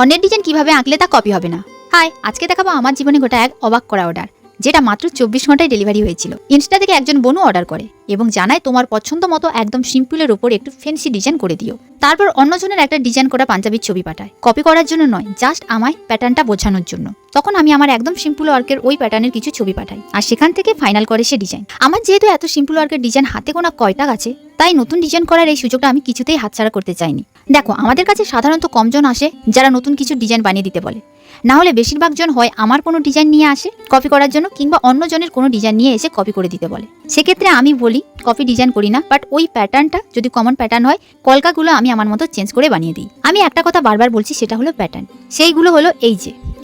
অন্যের ডিজাইন কিভাবে আঁকলে তা কপি হবে না। হাই, আজকে দেখাবো আমার জীবনে ঘটা এক অবাক করা অর্ডার, যেটা মাত্র 24 ঘন্টায় ডেলিভারি হয়েছিল। ইনস্টা থেকে একজন বোনও অর্ডার করে এবং জানায় তোমার পছন্দ মতো একদম সিম্পলের উপর একটু ফ্যান্সি ডিজাইন করে দিও। তারপর অন্যজনের একটা ডিজাইন করা পাঞ্জাবির ছবি পাঠায়, কপি করার জন্য নয়, জাস্ট আমায় প্যাটার্নটা বোঝানোর জন্য। তখন আমি আমার একদম সিম্পল ওয়ার্কের ওই প্যাটার্নের কিছু ছবি পাঠাই, আর সেখান থেকে ফাইনাল করে সে ডিজাইন। আমার যেহেতু এত সিম্পল ওয়ার্কের ডিজাইন হাতে গোনা কয়টা আছে, তাই নতুন ডিজাইন করার এই সুযোগটা আমি কিছুতেই হাতছাড়া করতে চাইনি। দেখো, আমাদের কাছে সাধারণত কমজন আসে যারা নতুন কিছু ডিজাইন বানিয়ে দিতে বলে, না হলে বেশিরভাগ জন হয় আমার কোনো ডিজাইন নিয়ে আসে কপি করার জন্য, কিংবা অন্য জনের কোনো ডিজাইন নিয়ে এসে কপি করে দিতে বলে। সেক্ষেত্রে আমি বলি কপি ডিজাইন করি না, বাট ওই প্যাটার্নটা যদি কমন প্যাটার্ন হয়, কলকাগুলো আমি আমার মতো চেঞ্জ করে বানিয়ে দিই। আমি একটা কথা বারবার বলছি, সেটা হলো প্যাটার্ন। সেইগুলো হলো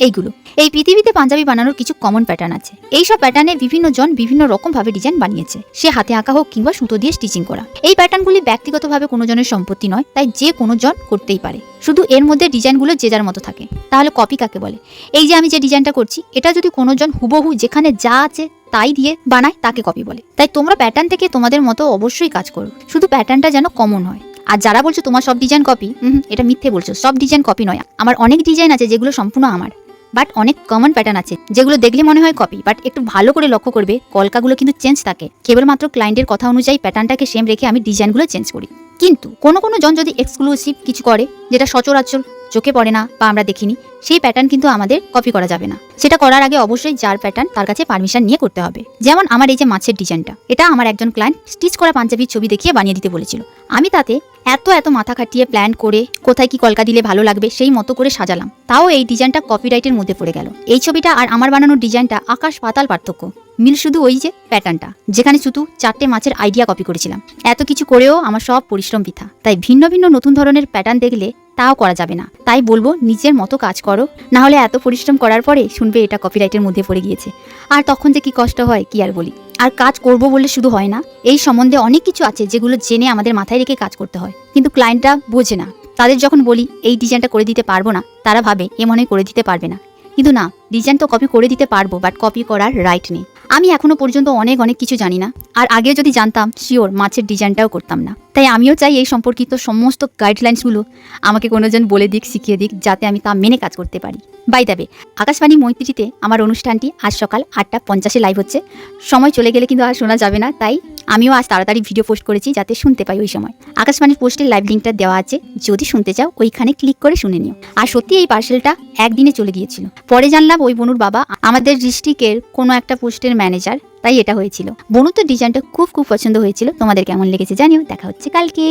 এইগুলো। এই পৃথিবীতে পাঞ্জাবি বানানোর কিছু কমন প্যাটার্ন আছে। এই সব প্যাটার্নে বিভিন্ন জন বিভিন্ন রকম ভাবে ডিজাইন বানিয়েছে, সে হাতে আঁকা হোক কিংবা সুতো দিয়ে স্টিচিং করা। এই প্যাটার্নগুলি ব্যক্তিগতভাবে কোনো জনের সম্পত্তি নয়, তাই যে কোনো জন করতেই পারে, শুধু এর মধ্যে ডিজাইনগুলো যে যার মতো থাকে। তাহলে কপি কাকে বলে? এই যে আমি যে ডিজাইনটা করছি, এটা যদি কোনো জন হুবহু যেখানে যা আছে তাই দিয়ে বানায়, তাকে কপি বলে। তাই তোমরা প্যাটার্ন থেকে তোমাদের মতো অবশ্যই কাজ করো, শুধু প্যাটার্নটা যেন কমন হয়। আর যারা বলছো তোমার সব ডিজাইন কপি, এটা মিথ্যে বলছো। সব ডিজাইন কপি নয়, আমার অনেক ডিজাইন আছে যেগুলো সম্পূর্ণ আমার, বাট অনেক কমন প্যাটার্ন আছে যেগুলো দেখলে মনে হয় কপি, বাট একটু ভালো করে লক্ষ্য করবে কলকাগুলো কিন্তু চেঞ্জ থাকে। কেবলমাত্র ক্লায়েন্টের কথা অনুযায়ী প্যাটার্নটাকে সেম রেখে আমি ডিজাইনগুলো চেঞ্জ করি। কিন্তু কোনো জন যদি এক্সক্লুসিভ কিছু করে যেটা সচরাচর চোখে পড়ে না বা আমরা দেখিনি, সেই প্যাটার্ন কিন্তু আমাদের কপি করা যাবে না। সেটা করার আগে অবশ্যই যার প্যাটার্ন তার কাছে পারমিশন নিয়ে করতে হবে। যেমন আমার এই যে মাছের ডিজাইনটা, এটা আমার একজন ক্লায়েন্ট স্টিচ করা পাঞ্জাবির ছবি দেখিয়ে বানিয়ে দিতে বলেছিল। আমি তাতে এত মাথা খাটিয়ে প্ল্যান করে কোথায় কি কলকা দিলে ভালো লাগবে সেই মতো করে সাজালাম, তাও এই ডিজাইনটা কপিরাইটের মধ্যে পড়ে গেল। এই ছবিটা আর আমার বানানোর ডিজাইনটা আকাশ পাতাল পার্থক্য। মিল শুধু ওই যে প্যাটার্নটা, যেখানে শুধু 4টে মাছের আইডিয়া কপি করেছিলাম। এত কিছু করেও আমার সব পরিশ্রম বৃথা। তাই ভিন্ন নতুন ধরনের প্যাটার্ন দেখলে তাও করা যাবে না। তাই বলবো নিজের মতো কাজ করো, না হলে এত পরিশ্রম করার পরে শুনবে এটা কপিরাইটের মধ্যে পড়ে গিয়েছে, আর তখন যে কি কষ্ট হয় কি আর বলি। আর কাজ করব বললে শুধু হয় না, এই সম্বন্ধে অনেক কিছু আছে যেগুলো জেনে আমাদের মাথায় রেখে কাজ করতে হয়, কিন্তু ক্লায়েন্টরা বোঝে না। তাদের যখন বলি এই ডিজাইনটা করে দিতে পারবো না, তারা ভাবে এ মনে করে দিতে পারবে না। কিন্তু না, ডিজাইন তো কপি করে দিতে পারবো, বাট কপি করার রাইট নেই। আমি এখনো পর্যন্ত অনেক কিছু জানি না, আর আগেও যদি জানতাম শিওর মাছের ডিজাইনটাও করতাম না। তাই আমিও চাই এই সম্পর্কিত সমস্ত গাইডলাইন্সগুলো আমাকে কোনোজন বলে দিক, শিখিয়ে দিক, যাতে আমি তা মেনে কাজ করতে পারি। বাই দ্য ওয়ে, আকাশবাণী মৈত্রীতে আমার অনুষ্ঠানটি আজ সকাল 8:50 লাইভ হচ্ছে। সময় চলে গেলে কিন্তু আর শোনা যাবে না, তাই আমিও আজ তাড়াতাড়ি ভিডিও পোস্ট করেছি যাতে শুনতে পাই ওই সময়। আকাশবাণীর পোস্টের লাইভ লিঙ্কটা দেওয়া আছে, যদি শুনতে চাও ওইখানে ক্লিক করে শুনে নিও। আর সত্যি এই পার্সেলটা একদিনে চলে গিয়েছিল। পরে জানলাম ওই বনুর বাবা আমাদের ডিস্ট্রিক্টের কোনো একটা পোস্টের ম্যানেজার, তাই এটা হয়েছিল। বনুর তো ডিজাইনটা খুব পছন্দ হয়েছিল। তোমাদের কেমন লেগেছে জানিও। দেখা হচ্ছে কালকে।